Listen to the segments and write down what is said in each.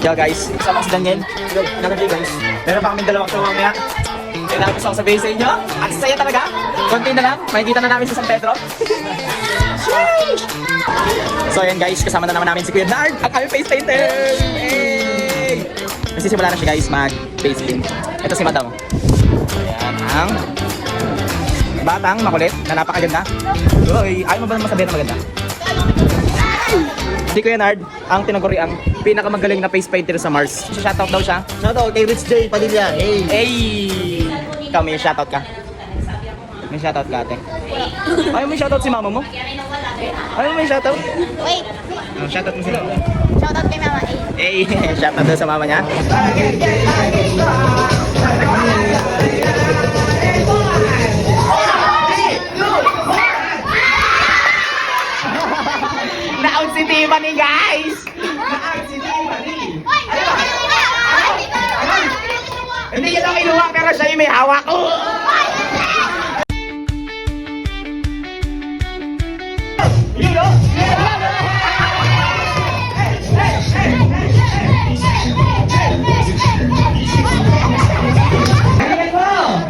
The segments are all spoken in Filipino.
Yo guys, kasama si Daniel. Yo, nagagay guys. Meron pa kami dalawang show mamaya. Kailangan gusto ko sabihin sa inyo. Ang saya talaga. Konti na lang, makikita na namin sa San Pedro. So ayan guys, kasama na naman namin si Kuya Nard, ang aming face painter. Hey! Nagsisimula na siya guys mag-face paint. Ito si Madam. Ayan, ang batang makulit na napakaganda. Uy, ayaw mo ba naman sabihin na maganda? Si Kuya Nard, ang tinaguri ang pinakamagaling na face painter sa Mars. Shoutout daw siya. Shoutout kay Rich J. Padilla. Hey! Hey! Ikaw, may shoutout ka? May shoutout ka, ate? Ayaw mo shoutout si mama mo? Ayaw mo may shoutout? Wait, Shoutout mo sila. shoutout kay Mama A. Hey! Shoutout daw sa mama niya. Naon si Tiffany, guys! Naon si Tiffany! Hindi niya lang kinuha, pero siya yung may hawak.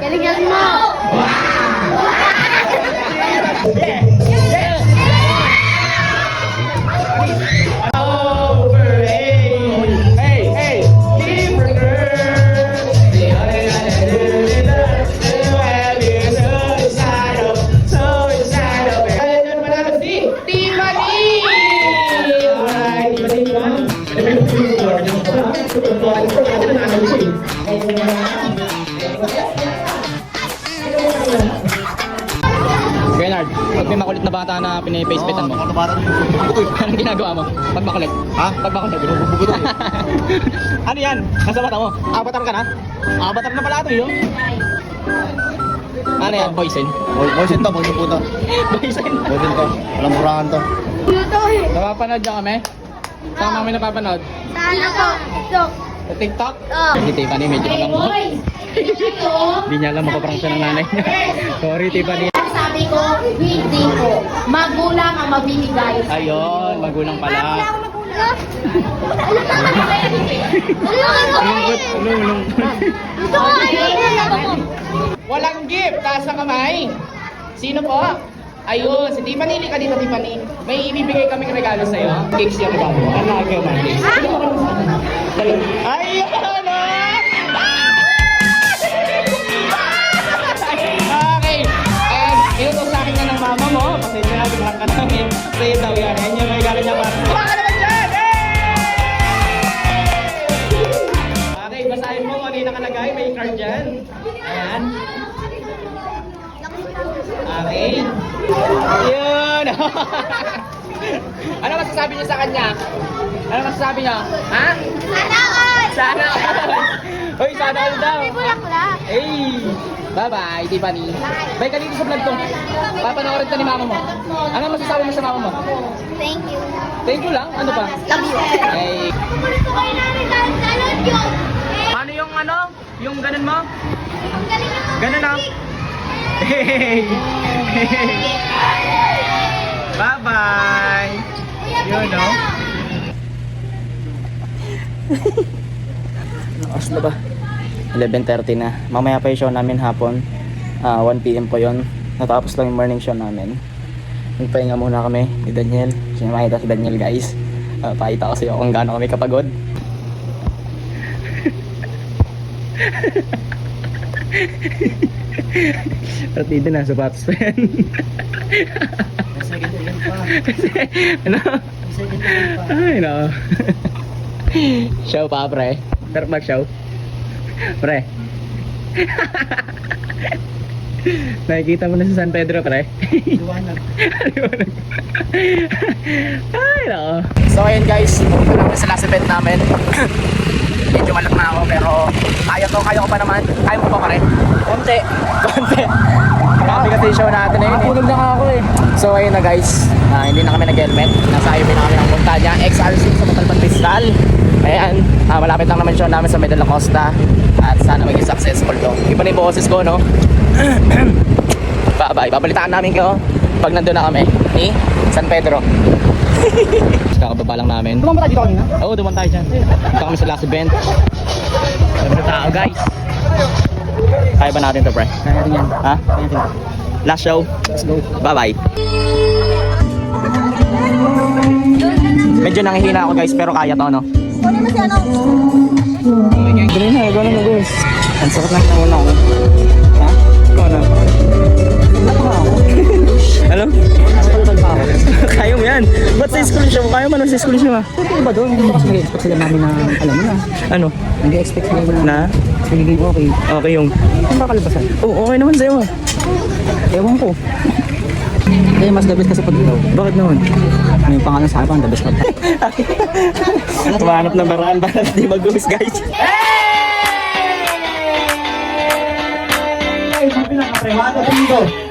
Galing-galing mo! Bernard, pag may makulit na bata na pinipacepitan mo, anong ginagawa mo? Pag makulit? Ha? Pag makulit? Bubutong. Ano yan? Nasa mata mo? Avatar ka na? Avatar na pala ito yun. Ano yan? Poison? Boysen to, boysen po to. Poison? Boysen to. Walang burangan to. Napapanood niya kami? Saan kami napapanood? Saan ako? Ito. Sa TikTok? Oh. Si Tiffany medyo alam mo. Hindi niya alam makaparang siya ng nanay niya. Sorry Tiffany. Sabi ko, hindi ko. Magulang ang mabibigay. Ayun, magulang pala. magulang. Lungkot, lungkot. Gusto ko ayun. Walang gift, taas ang kamay. Sino po? Ayun, si Tiffany, ka dito Tiffany. May ibibigay kaming regalo sa'yo. Cakes yung regalo. Ano nakagawa man? Cakes. Ayun! Okay. And inutos sa akin na ng mama mo. Pasensya na, biglang ka namin. Sa'yo daw yan. Ayan yung regalo niya para. Baka naman dyan! Okay, basahin mo ano yung nakalagay. May card dyan. Ayan. Okay. Yun. Ano masasabi niyo sa kanya? Ano masasabi niyo? Ha? Sana all. Sana all. Hoy, sana all daw. May bulaklak. Hey! Bye-bye, Tiffany. Bye ka dito sa vlog ko. Papanoorin to ni mama mo. Ano masasabi mo sa mama mo? Thank you. Thank you lang. Ano pa? Love you. Hey. Gusto ko namin salad yun. Paano yung ano? Yung ganun mo? Ang galing naman. Ganun lang. Hey! Bye-bye! Yun, no? Oras na ba? 11:30 na. Mamaya pa yung show namin hapon. 1 PM po yun. Natapos lang yung morning show namin. Nagpahinga muna kami ni Daniel. Kasi makita si Daniel guys. Pakita ko sa iyo kung gaano kami kapagod. At dito na sapatos pa yan. Ano? Ay no. Show pa pre. Pero mag show. Pre. Nakikita mo na sa San Pedro pre. Liwanag. Ay no. So ayun guys, pumunta namin sa last event namin. Medyo malak na ako pero kaya ko pa naman. Kaya mo pa pa rin? Konti. Grabe kasi yung show natin na yun. Natulog na ako eh. So ayun na guys, hindi na kami nag-helmet. Nasa highway na kami ng Montaña XRC sa Montalban Fiscal. Ayan, malapit lang naman show namin sa Medalla Costa. At sana maging successful to. Iba na yung boses ko no. Bye bye. Babalitaan namin kayo pag nandun na kami ni San Pedro. Kakababa lang namin. Tumama tayo dito kanina? Oo, duman tayo dyan. Dito kami sa last event. Dami na tao, guys. Kaya ba natin to, pre? Kaya natin yan. Ha? Kaya natin. Last show. Let's go. Bye-bye. Medyo nanghihina ako, guys, pero kaya to, no? Galing na, gano'n na guys. Ang sakit na muna ako. Ha? Ikaw na. Alam? Nakapalutag pa ako. Kaya mo yan. Ba't sa school siya mo? Kaya mo sa school siya mo? Ito ba doon? Hindi mo kasi nag-expect sila namin na, alam mo na. Ano? Nag-expect sila na. Na? Magiging okay. Okay yung... Ano ba kalabasan? Oo, okay naman sa'yo. Ewan ko. Eh, mas the best kasi pag ikaw. Bakit naman? May pangalan sa akin, the best pag. Tumanap ng baraan para hindi mag-goes, guys. Ay, ang pinaka-privado dito.